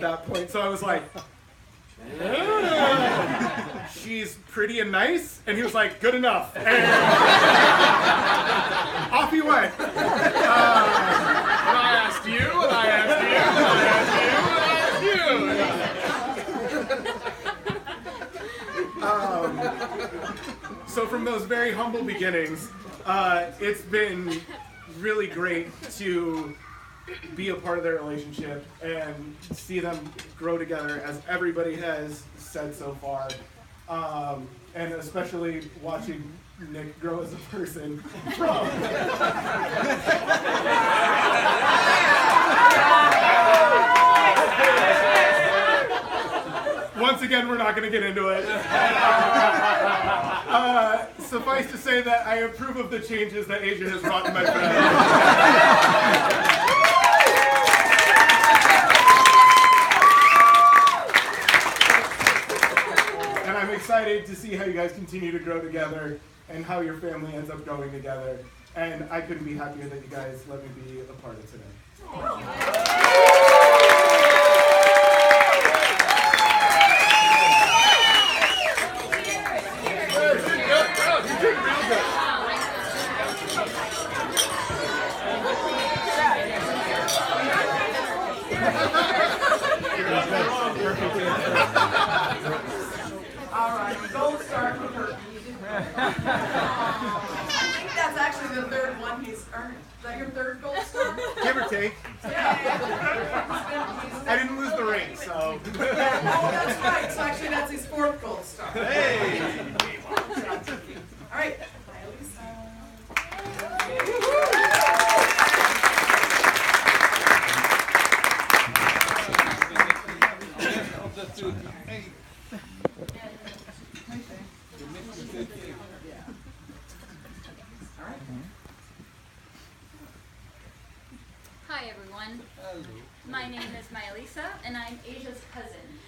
that point. So I was like, she's pretty and nice. And he was like, good enough. And off he went. And I asked you, and I asked you, and I asked you, and I asked you. So from those very humble beginnings, it's been really great to be a part of their relationship and see them grow together, as everybody has said so far. And especially watching Nick grow as a person from once again, we're not going to get into it. Suffice to say that I approve of the changes that Asia has brought in my family. And I'm excited to see how you guys continue to grow together and how your family ends up growing together. And I couldn't be happier that you guys let me be a part of today. All right, gold star for Kirby. I think that's actually the third one he's earned. Is that your third gold star? Give or take. Yeah. I didn't lose the ring, so. Oh, that's right. So actually, that's his fourth gold star. Hey! All right. Hi everyone. Hello. My name is Myelisa and I'm Asia's cousin.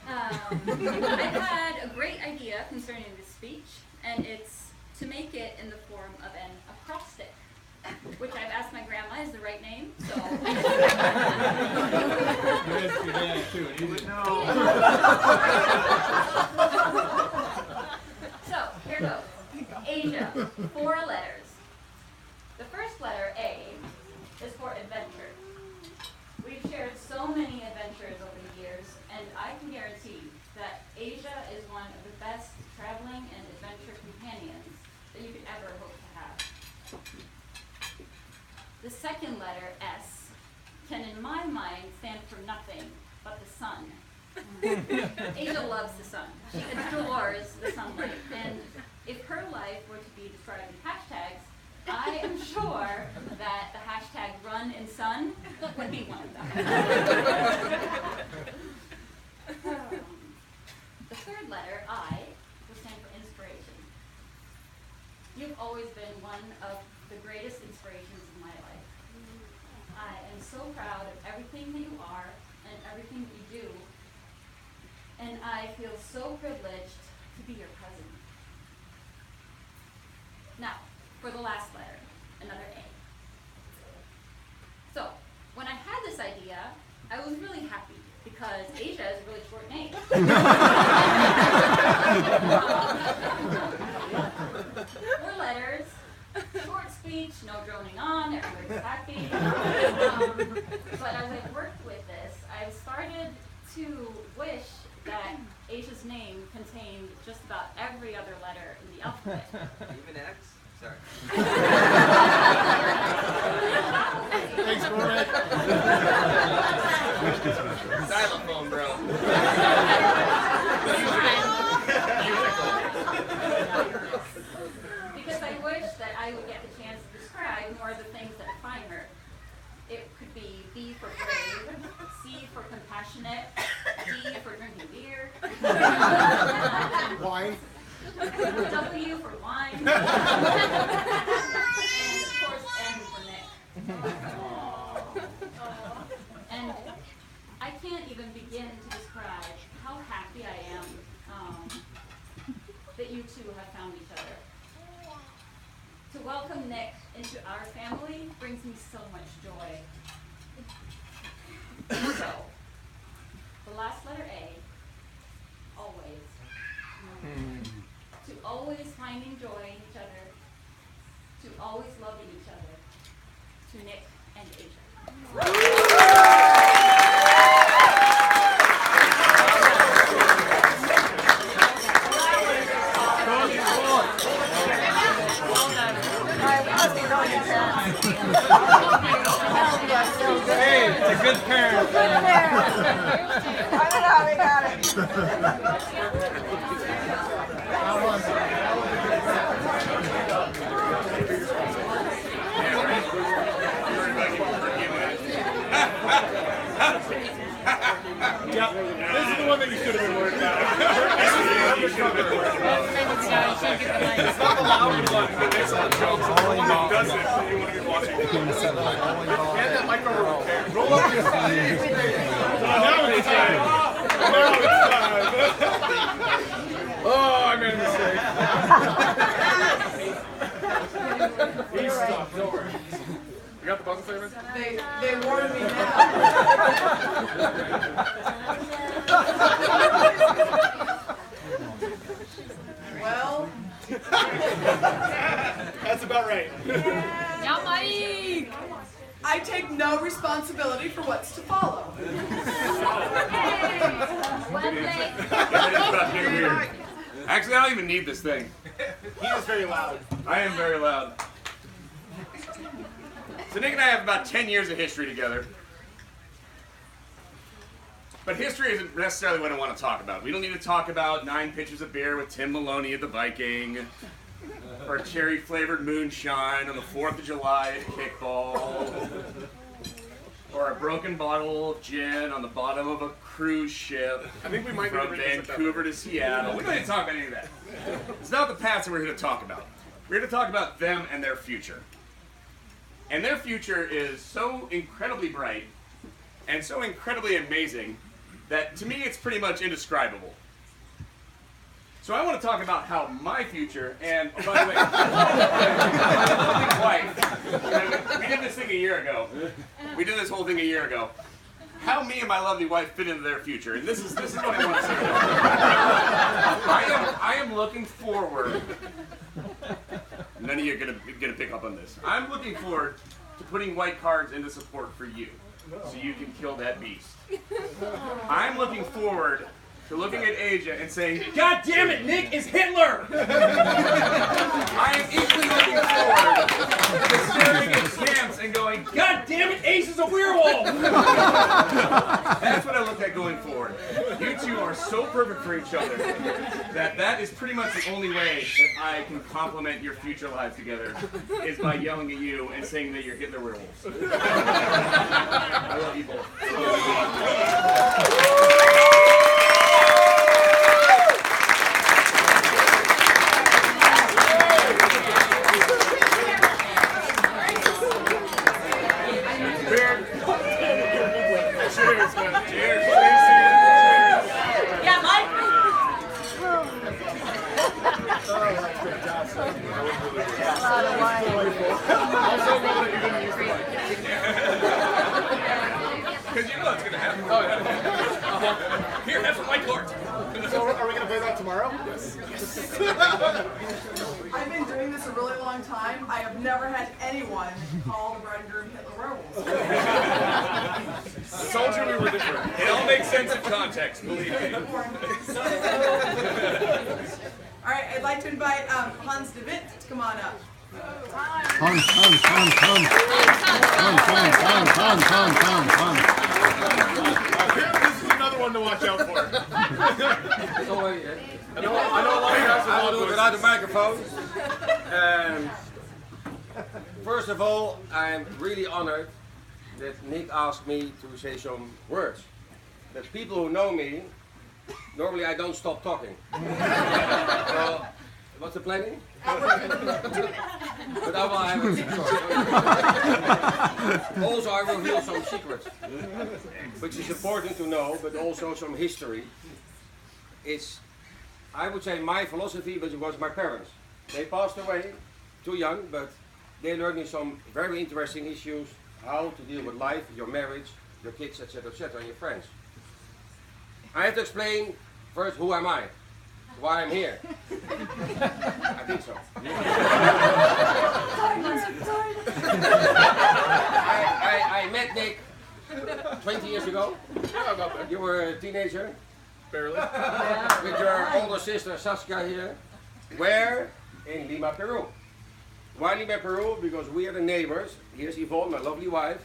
I've had a great idea concerning this speech, and it's to make it in the form of an acrostic, which I've asked my grandma is the right name, so. So, here goes. Asia, 4 letters. The first letter, A, is for adventure. We've shared so many adventures over the years, and I can guarantee that Asia is one of the best traveling and adventure companions that you could ever hope to have. The second letter, S, can in my mind stand for nothing but the sun. Asia loves the sun. She adores the sunlight, and if her life were to be described in hashtags, I am sure that the hashtag run in sun would be one of them. The third letter, I, will stand for inspiration. You've always been one of the greatest inspirations in my life. I am so proud of everything that you are and everything that you do, and I feel so privileged to be your cousin. Now, for the last letter, another A. So, when I had this idea, I was really happy because Asia is a really short name. 4 letters, short speech, no droning on, everybody's happy. But as I worked with this, I started to wish that Asia's name contained just about every other letter in the alphabet. Even X? Sorry. Thanks, Corbett. Xylophone, bro. Because I wish that I would get the chance to describe more of the things that define her. It could be B for brave, C for compassionate, D for drinking beer, Wine. W for wine, and of course N for Nick. And I can't even begin to describe how happy I am that you two have found each other. To welcome Nick into our family brings me so much joy. So, last letter A, always. To always finding joy in each other, to always loving each other, to Nick and Asia. Hey, it's a good parent. I don't know how we got it. Yeah, this is the one that you should have been worried about. You should have been worried about. It's not the loud one that makes all the jokes. It's the one that does it that you want to be watching. Hand that mic over there. Roll up your sleeves. Now it's time. Now it's time. Oh, I made a mistake. He's stuck. Don't worry. You got the buzzer, Simon? They warned me now. Well, That's about right. Ja, Mike! I take no responsibility for what's to follow. One leg. Actually, I don't even need this thing. He is very loud. I am very loud. So Nick and I have about 10 years of history together. But history isn't necessarily what I want to talk about. We don't need to talk about 9 pitchers of beer with Tim Maloney at the Viking, or cherry-flavored moonshine on the 4th of July at kickball, or a broken bottle of gin on the bottom of a cruise ship I think we might need to from revisit that. Vancouver to Seattle. We don't need to talk about any of that. It's not the past that we're here to talk about. We're here to talk about them and their future. And their future is so incredibly bright and so incredibly amazing that to me it's pretty much indescribable. So I want to talk about how my future, and oh, by the way, my lovely wife, we did this thing a year ago. We did this whole thing a year ago. How me and my lovely wife fit into their future, and this is what I want to say. I am looking forward. None of you are gonna pick up on this. I'm looking forward to putting white cards into support for you, so you can kill that beast. I'm looking forward to looking at Asia and saying, "God damn it, Nick is Hitler!" I am equally looking forward to staring at Camps and going, "God damn it, Ace is a werewolf!" That's what I look at going forward. You two are so perfect for each other that is pretty much the only way that I can complement your future lives together is by yelling at you and saying that you're Hitler werewolves. I love you both. Cheers, man. Cheers. Yeah, Mike. Because you know it's going to happen. Oh, yeah. Here, have some white cards. So are we going to play that tomorrow? Yes. I've been doing this a really long time. I have never had anyone call the bride and groom Hitler werewolves. I told you we were different. It all makes sense in context, believe me. All right, I'd like to invite Hans de Witt to come on up. Hans. This is another one to watch out for. I know a lot of guys I will do it without the microphone. First of all, I'm really honored that Nick asked me to say some words. But people who know me, normally I don't stop talking. So, what's the planning? But I will have a Also, I will reveal some secrets, which is important to know, but also some history. It's, I would say, my philosophy, but it was my parents. They passed away too young, but they learned me some very interesting issues, how to deal with life, your marriage, your kids, etc., and your friends. I have to explain first who am I, why I'm here. I think so. I met Nick 20 years ago. You were a teenager. Barely. With your older sister Saskia here. Where? In Lima, Peru. Why Lima, Peru? Because we are the neighbors. Here's Yvonne, my lovely wife.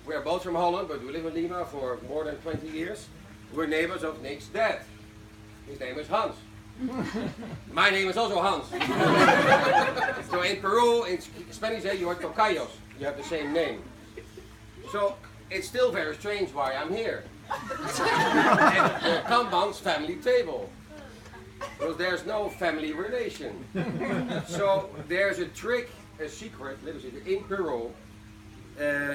We are both from Holland, but we live in Lima for more than 20 years. We're neighbors of Nick's dad. His name is Hans. My name is also Hans. So in Peru, in Spanish, you are tocayos. You have the same name. So it's still very strange why I'm here. At the Kampman's family table. Because there's no family relation. So there's a trick, a secret, little secret, in Peru.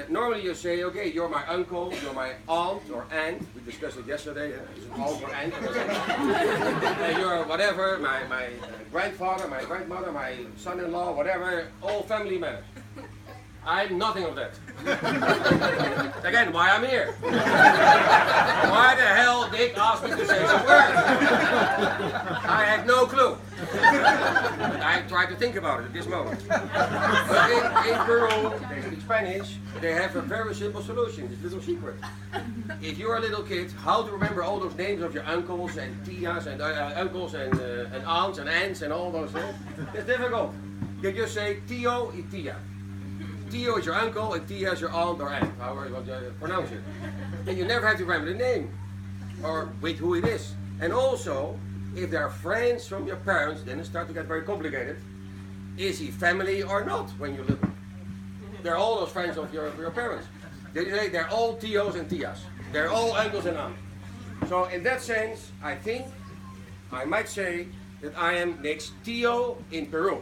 Normally you say, okay, you're my uncle, you're my aunt or aunt. We discussed it yesterday, is it aunt or aunt? You're whatever, my grandfather, my grandmother, my son-in-law, whatever, all family members. I'm nothing of that. Again, why I'm here? Why the hell Nick asked me to say some words? I had no clue. But I tried to think about it at this moment. But in Peru, they speak Spanish, they have a very simple solution, this little secret. If you're a little kid, how to remember all those names of your uncles and tias and uncles and aunts and all those things? It's difficult. You just say tio y tia. Tio is your uncle and tia is your aunt or aunt, however you want to pronounce it. And you never have to remember the name or with who it is. And also, if they are friends from your parents, then it starts to get very complicated. Is he family or not when you live? They're all those friends of your parents. They're all tios and tias. They're all uncles and aunts. So in that sense, I think I might say that I am Nick's tio in Peru.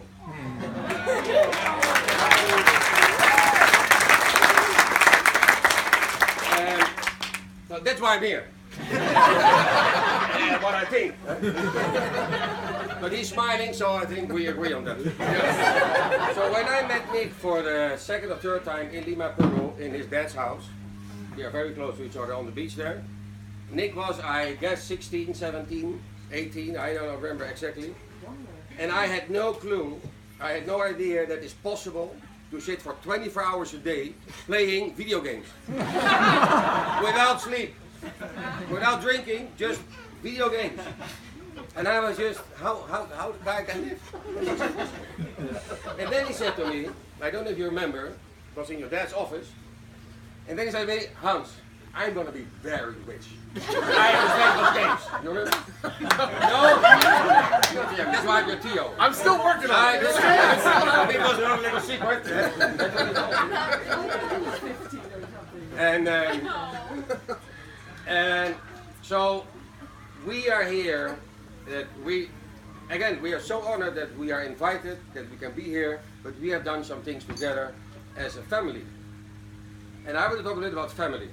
So that's why I'm here. And what I think. But he's smiling, so I think we agree on that. Yeah. So when I met Nick for the second or third time in Lima, Peru, in his dad's house, we are very close to each other on the beach there. Nick was, I guess, 16, 17, 18, I don't remember exactly. And I had no clue, I had no idea that it's possible to sit for 24 hours a day playing video games. Without sleep, without drinking, just video games. And I was just, how the guy can live? And then he said to me, I don't know if you remember, it was in your dad's office, and then he said to me, Hans, I'm going to be very rich. I understand those games. You remember? No? Yeah, that's why I'm your Tio. I'm still working on it. I think it was another little secret. And so we are here, that we are so honored that we are invited, that we can be here, but we have done some things together as a family. And I want to talk a little about family.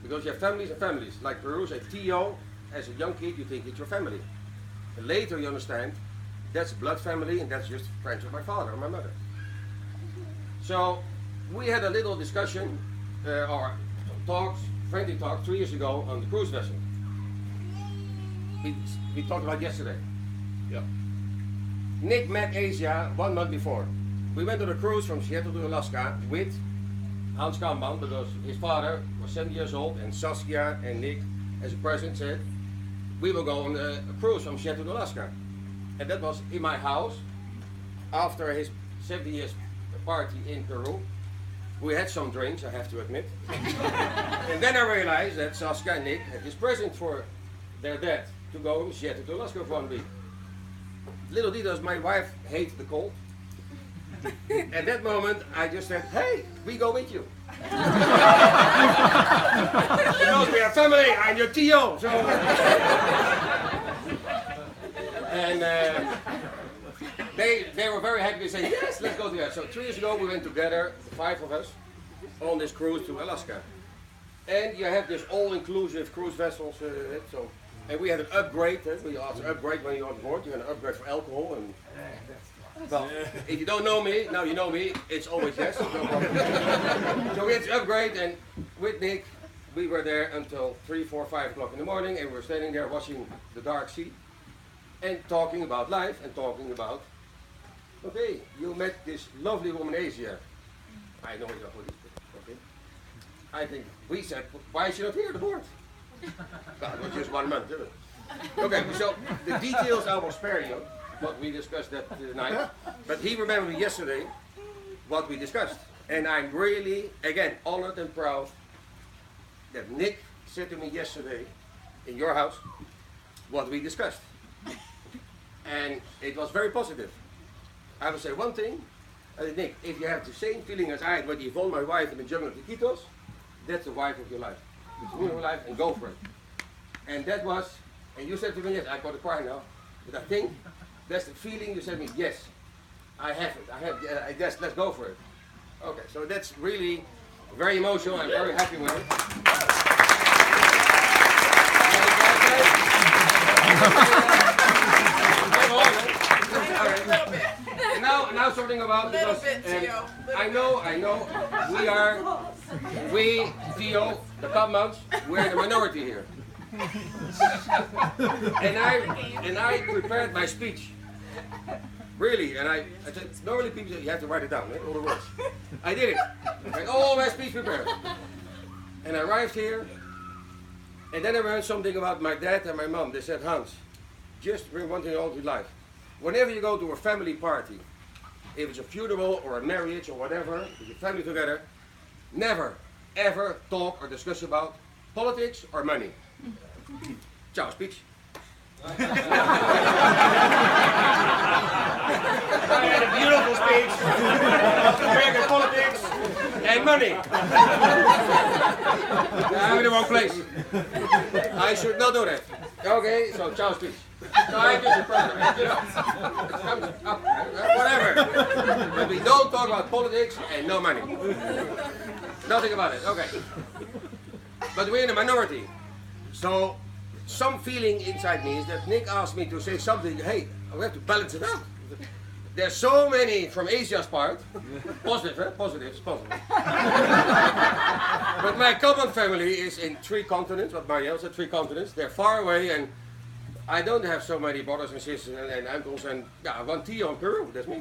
Because you have families and families. Like Peru, say Tio, as a young kid you think it's your family. And later you understand that's blood family and that's just friends of my father or my mother. So we had a little discussion or talks, friendly talk 3 years ago on the cruise vessel. We talked about yesterday. Yep. Nick met Asia 1 month before. We went on a cruise from Seattle to Alaska with Hans Kampman, because his father was 70 years old, and Saskia and Nick, as a present, said we will go on a cruise from Seattle to Alaska. And that was in my house after his 70 years party in Peru. We had some drinks, I have to admit. And then I realized that Saskia and Nick had this present for their dad to go from Seattle to Alaska for 1 week. Little details, my wife hates the cold. At that moment, I just said, hey, we go with you. Because we are family, I'm your Tio. So. And they were very happy to say, yes, let's go together. So 3 years ago, we went together, the 5 of us, on this cruise to Alaska. And you have this all-inclusive cruise vessels. And we had an upgrade. We also upgrade when you're on board. You had an upgrade for alcohol. And well, if you don't know me, now you know me, it's always yes. No problem. So we had to upgrade, and with Nick, we were there until 3, 4, 5 o'clock in the morning, and we were standing there watching the dark sea and talking about life and talking about, okay, you met this lovely woman Asia. I know it's not what okay. I think we said, why is she not here, the board? That was just 1 month, didn't it? Okay, so the details I will spare you, what we discussed that night, but he remembered yesterday what we discussed. And I'm really, again, honored and proud that Nick said to me yesterday in your house what we discussed. And it was very positive. I will say one thing, Nick, if you have the same feeling as I had when Yvonne, my wife, in the jungle of the Quitos, that's the wife of your life. It's the woman of your life, and go for it. And that was, and you said to me, yes, I got to cry now, but I think that's the feeling you said to me, yes, I have it, I guess, let's go for it. Okay, so that's really very emotional. I'm very happy with it. Now something about, because I know, we, Theo, the Kampmans, we're the minority here. and I prepared my speech. Really, and I said, normally people say, you have to write it down, all the words. I did it. I had all my speech prepared. And I arrived here, and then I learned something about my dad and my mom. They said, Hans, just bring one thing all through life. Whenever you go to a family party, if it's a funeral or a marriage or whatever, with your family together, never, ever talk or discuss about politics or money. Ciao, speech. I had a beautiful speech of American politics and money. I'm in the wrong place. I should not do that. Okay, so ciao speech. So I just whatever. But we don't talk about politics and no money. Nothing about it. Okay. But we're in a minority. So some feeling inside me is that Nick asked me to say something, hey, we have to balance it out. There's so many from Asia's part, positive, eh? Positives, positive. But my Kampman family is in 3 continents, what Mario said, 3 continents. They're far away, and I don't have so many brothers and sisters and uncles, and yeah, one Tia in Peru, that's me.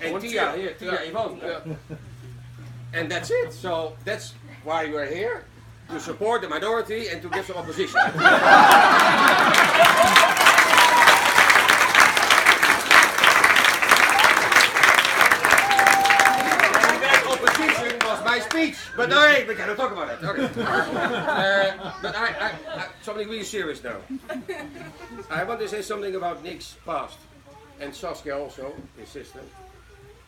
And Tia, here, Tia, Yvonne. And that's it, so that's why we're here. To support the minority and to give some opposition. And that opposition was my speech. But no, hey, we cannot talk about it. Okay. But I something really serious now. I want to say something about Nick's past. And Saskia also, his sister.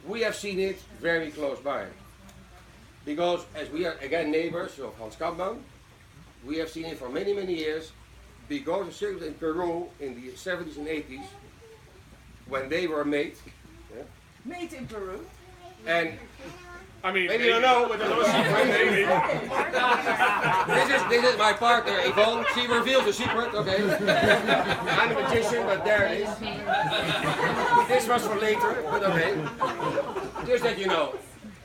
We have seen it very close by. Because as we are again neighbors of Hans Kampman, we have seen it for many, many years. Because of circles in Peru in the 70s and 80s, when they were made. Yeah? Made in Peru. And I mean, maybe you don't know, but there's no secret. This is my partner, Yvonne. She reveals the secret, okay? I'm a magician, but there it is. This was for later, but okay. Just that you know.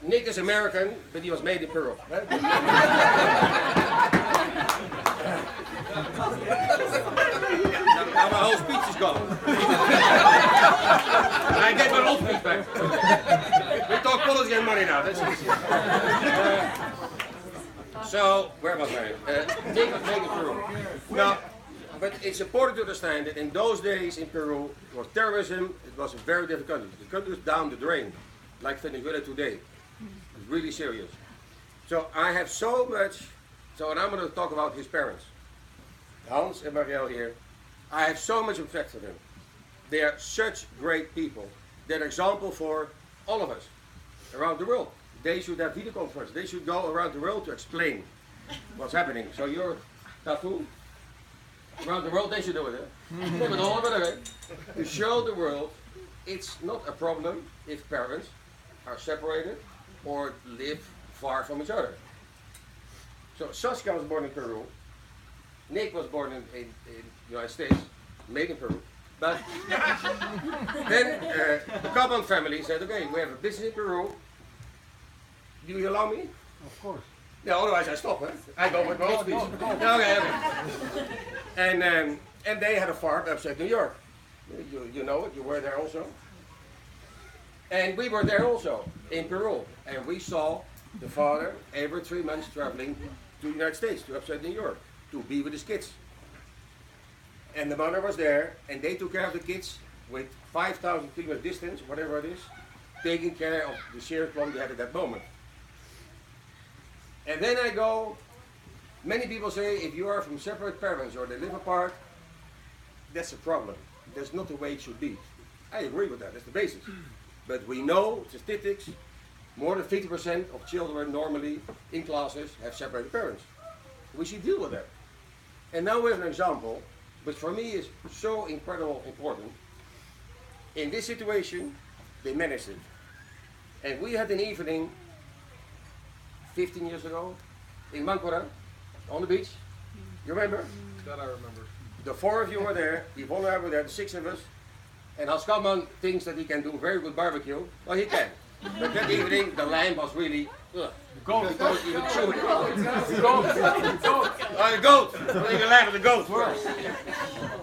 Nick is American, but he was made in Peru. Now my whole speech is gone. I get my old speech back. We talk politics and money now, that's easy. So, where was I? Nick was made in Peru. Now, but it's important to understand that in those days in Peru, it was terrorism, it was a very difficult country. The country was down the drain, like Venezuela today. It's really serious. So I have so much, and I'm going to talk about his parents. Hans and Marielle here. I have so much respect for them. They are such great people. They're an example for all of us around the world. They should have video conference. They should go around the world to explain what's happening. So your tattoo, around the world they should do it. Eh? But all of it, to show the world it's not a problem if parents are separated or live far from each other. So Saskia was born in Peru. Nick was born in the United States, made in Peru. But then the Kampman family said, okay, we have a business in Peru. Do you allow me? Of course. No, otherwise I stop, huh? I go with my own speech. Okay. And they had a farm upstate New York. You know it, you were there also. And we were there also, in Peru. And we saw the father every 3 months traveling to the United States, to upstate New York, to be with his kids. And the mother was there, and they took care of the kids with 5,000 kilometers distance, whatever it is, taking care of the serious problem they had at that moment. And then I go, many people say if you are from separate parents or they live apart, that's a problem. That's not the way it should be. I agree with that, that's the basis. But we know, statistics, more than 50% of children normally in classes have separated parents. We should deal with that. And now we have an example, which for me is so incredibly important. In this situation, they managed it. And we had an evening 15 years ago in Mancora, on the beach. You remember? That I remember. The 4 of you were there, Yvonne and I were there, the 6 of us. And Hans Kampman thinks that he can do very good barbecue. Well, he can. But that evening, the lamb was really, the goat even chewed. The goat. The goat. I think the lamb and the goat first.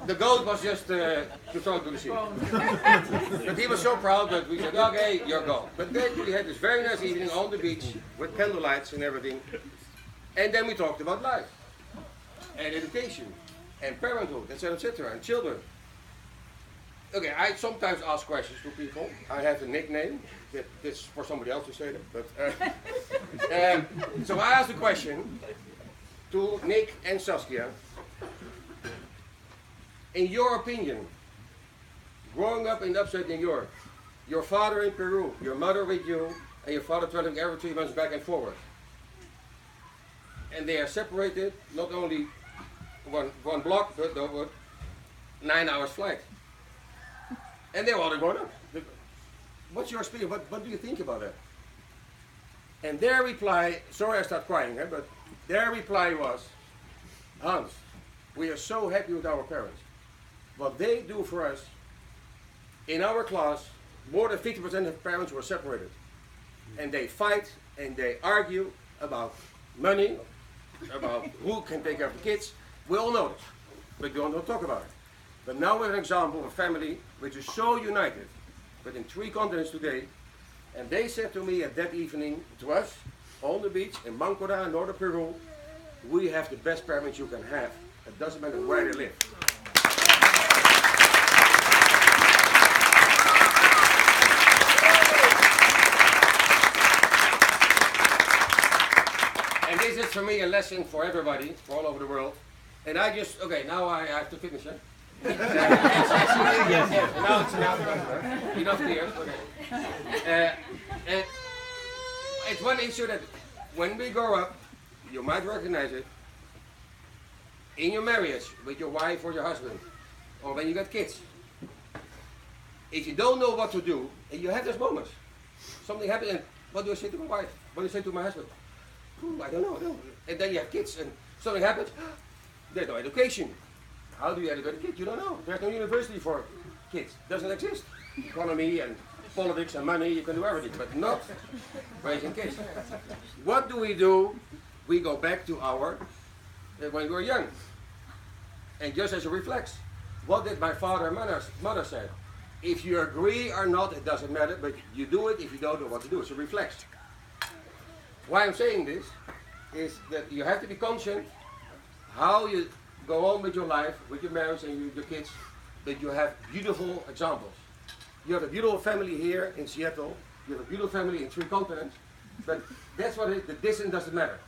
The goat was just to throw to the sea. But he was so proud that we said, okay, you're goat. But then we had this very nice evening on the beach with candlelights and everything. And then we talked about life and education and parenthood, etc., and children. Okay, I sometimes ask questions to people. I have a nickname. That's for somebody else to say that. But so I asked a question to Nick and Saskia. In your opinion, growing up in upstate New York, your father in Peru, your mother with you, and your father traveling every 3 months back and forward, and they are separated not only one block, but over 9 hours flight. And they're all grown up. What's your experience? What do you think about that? And their reply, sorry I start crying, but their reply was, Hans, we are so happy with our parents. What they do for us, in our class, more than 50% of parents were separated. And they fight and they argue about money, about who can take care of the kids. We all know this, but we don't talk about it. But now we have an example of a family which is so united, but in 3 continents today. And they said to me at that evening, to us, on the beach in Mancora, northern Peru, we have the best parents you can have. It doesn't matter where they live. And this is for me a lesson for everybody, for all over the world. And I just, okay, now I have to finish it. Now it's enough tears. Okay. And it's one issue that when we grow up, you might recognize it in your marriage with your wife or your husband, or when you got kids. If you don't know what to do, and you have those moments, something happens, and what do I say to my wife? What do I say to my husband? I don't know. And then you have kids, and something happens. There's no education. How do you educate a kid? You don't know. There's no university for kids. It doesn't exist. Economy and politics and money, you can do everything, but not raising kids. What do? We go back to when we were young. And just as a reflex, what did my father and mother say? If you agree or not, it doesn't matter, but you do it if you don't know what to do. It's a reflex. Why I'm saying this is that you have to be conscious how you go on with your life, with your marriage and your kids, that you have beautiful examples. You have a beautiful family here in Seattle, you have a beautiful family in 3 continents, but that's what it is, the distance doesn't matter.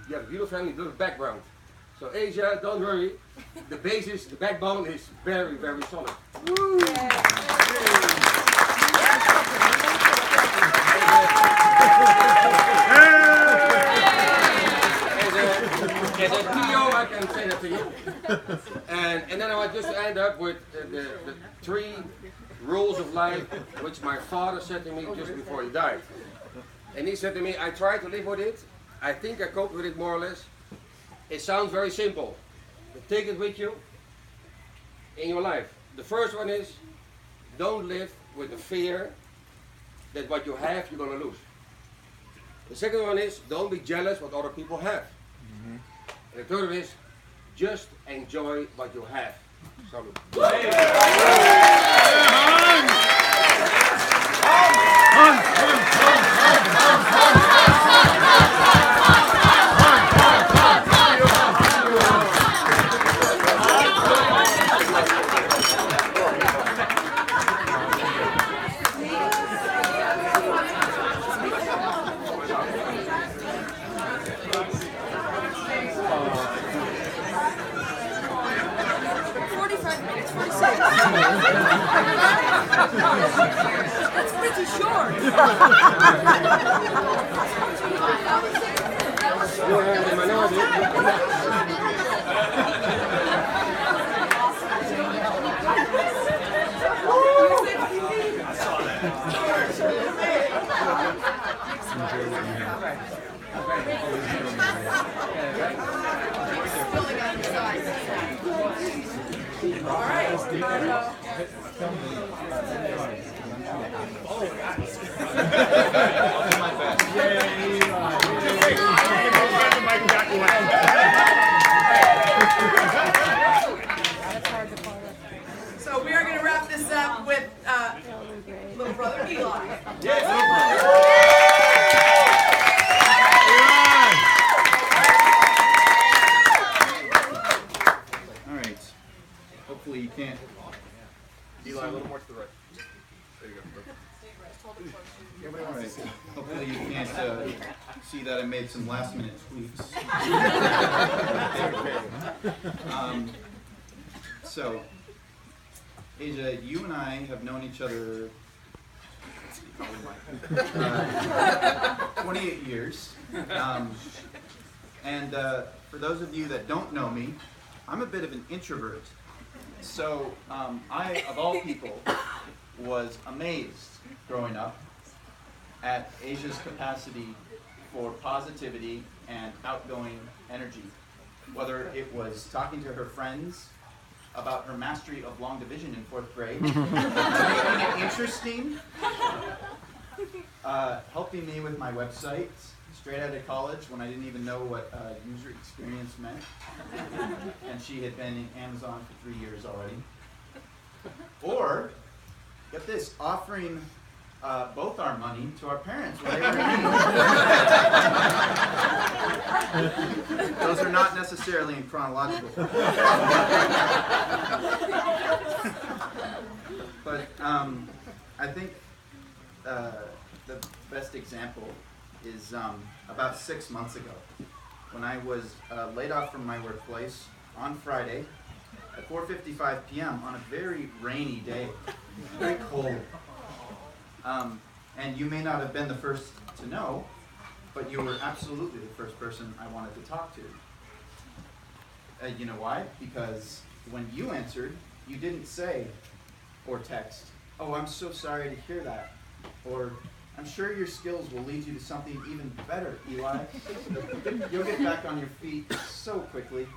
You have a beautiful family, beautiful background. So Asia, don't worry, the basis, the backbone is very, very solid. Woo. As a Theo, I can say that to you. And then I want just to end up with the 3 rules of life which my father said to me just before he died. And he said to me, I tried to live with it. I think I coped with it more or less. It sounds very simple, but take it with you in your life. The first one is, don't live with the fear that what you have, you're going to lose. The second one is don't be jealous what other people have. And the third one is just enjoy what you have. Salute. That's pretty short. So we are going to wrap this up with little brother Eli. All right. Hopefully you can't. Eli, a little more to the right. There you go. All right. Hopefully you can't see that I made some last-minute tweaks. So, Asia, you and I have known each other 28 years. And for those of you that don't know me, I'm a bit of an introvert. So I, of all people, was amazed growing up at Asia's capacity for positivity and outgoing energy. Whether it was talking to her friends about her mastery of long division in 4th grade, making it interesting, helping me with my website straight out of college when I didn't even know what user experience meant. And she had been in Amazon for 3 years already. Or, get this, offering both our money to our parents when they were in need. Those are not necessarily in chronological. But I think the best example is about 6 months ago when I was laid off from my workplace on Friday at 4:55 p.m. on a very rainy day, very cold. And you may not have been the first to know, but you were absolutely the first person I wanted to talk to. You know why? Because when you answered, you didn't say or text, "Oh, I'm so sorry to hear that," or "I'm sure your skills will lead you to something even better, Eli. You'll get back on your feet so quickly."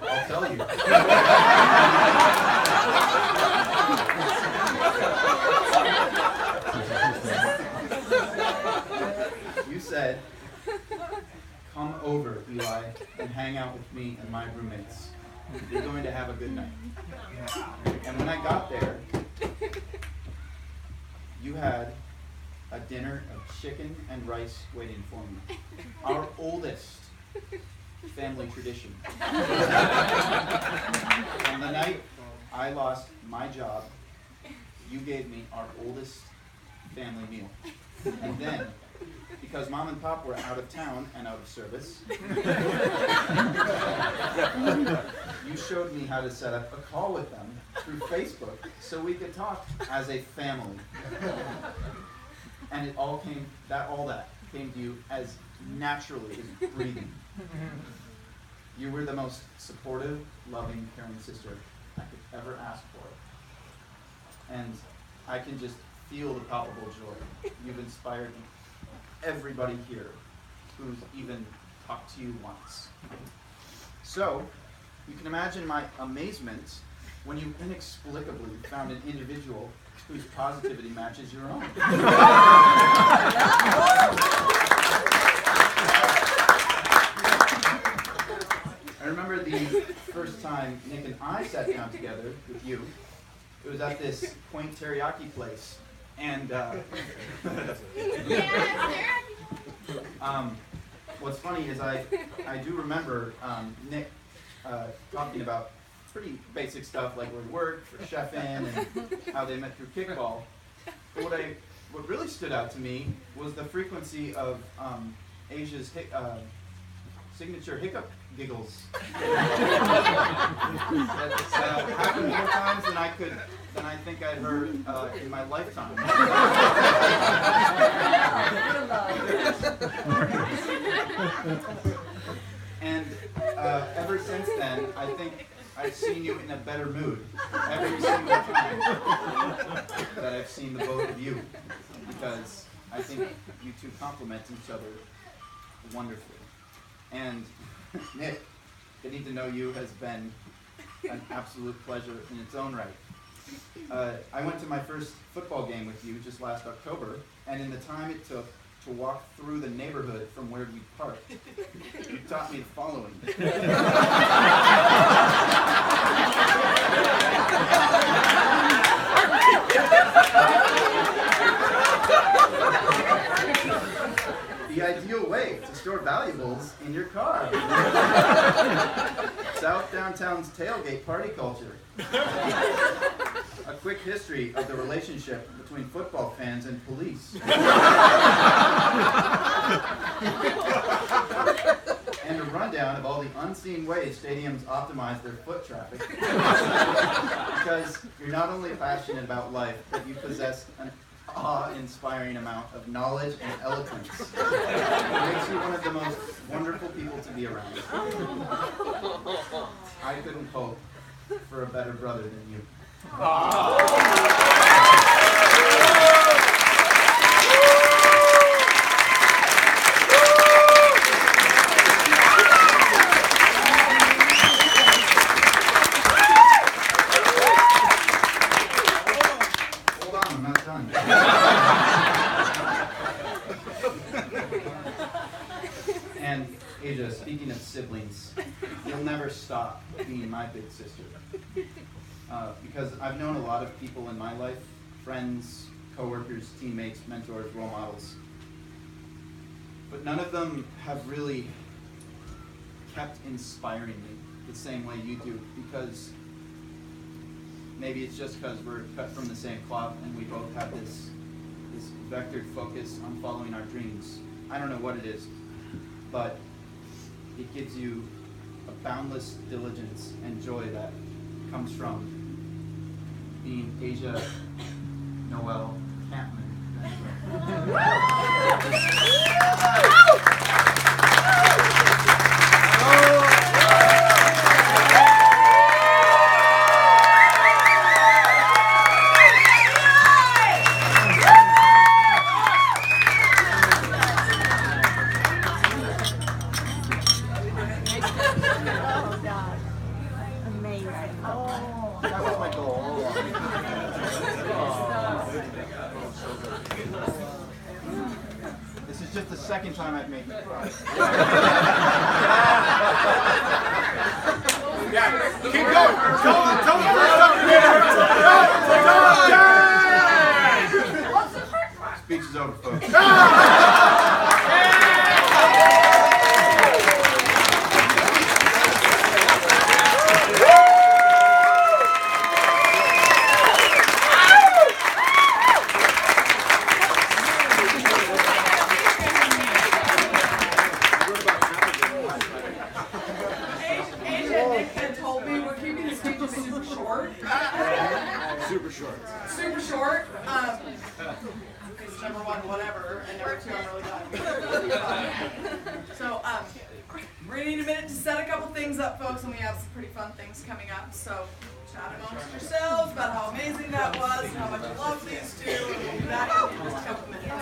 I'll tell you. You said, "Come over, Eli, and hang out with me and my roommates. You're going to have a good night." And when I got there, you had a dinner of chicken and rice waiting for me. Our oldest family tradition. On the night I lost my job, you gave me our oldest family meal. And then, because Mom and Pop were out of town and out of service, you showed me how to set up a call with them through Facebook so we could talk as a family. And all that came to you as naturally as breathing. You were the most supportive, loving, caring sister I could ever ask for. And I can just feel the palpable joy you've inspired me. Everybody here who's even talked to you once. So, you can imagine my amazement when you inexplicably found an individual whose positivity matches your own. I remember the first time Nick and I sat down together with you. It was at this quaint teriyaki place. And what's funny is I do remember Nick talking about pretty basic stuff like where he worked for chefing and how they met through kickball. But what really stood out to me was the frequency of Asia's signature hiccup giggles. That happened more times than I think I'd heard in my lifetime. And ever since then, I think I've seen you in a better mood every single time that I've seen the both of you, because I think you two complement each other wonderfully. And Nick, getting to know you has been an absolute pleasure in its own right. I went to my first football game with you just last October, and in the time it took to walk through the neighborhood from where we parked, you taught me the following. The ideal way to store valuables in your car. South Downtown's tailgate party culture. A quick history of the relationship between football fans and police. And a rundown of all the unseen ways stadiums optimize their foot traffic. Because you're not only passionate about life, but you possess an awe-inspiring amount of knowledge and eloquence. It makes you one of the most wonderful people to be around. I couldn't hope for a better brother than you. Hold on, I'm not done. And Asia, speaking of siblings, you'll never stop being my big sister. Because I've known a lot of people in my life, friends, coworkers, teammates, mentors, role models. But none of them have really kept inspiring me the same way you do, because maybe it's just because we're cut from the same cloth and we both have this vectored focus on following our dreams. I don't know what it is, but it gives you a boundless diligence and joy that comes from being Asia Noel Kampman. That was my goal. This is just the second time I've made you cry. Yeah, keep going. Tell them Speech is over, folks. Super short. It's number one, whatever, and number two, I'm really glad. So, we're gonna need a minute to set a couple things up, folks, and we have some pretty fun things coming up. So, chat amongst yourselves about how amazing that was, and how much you love these two, and we'll do that in just a couple minutes.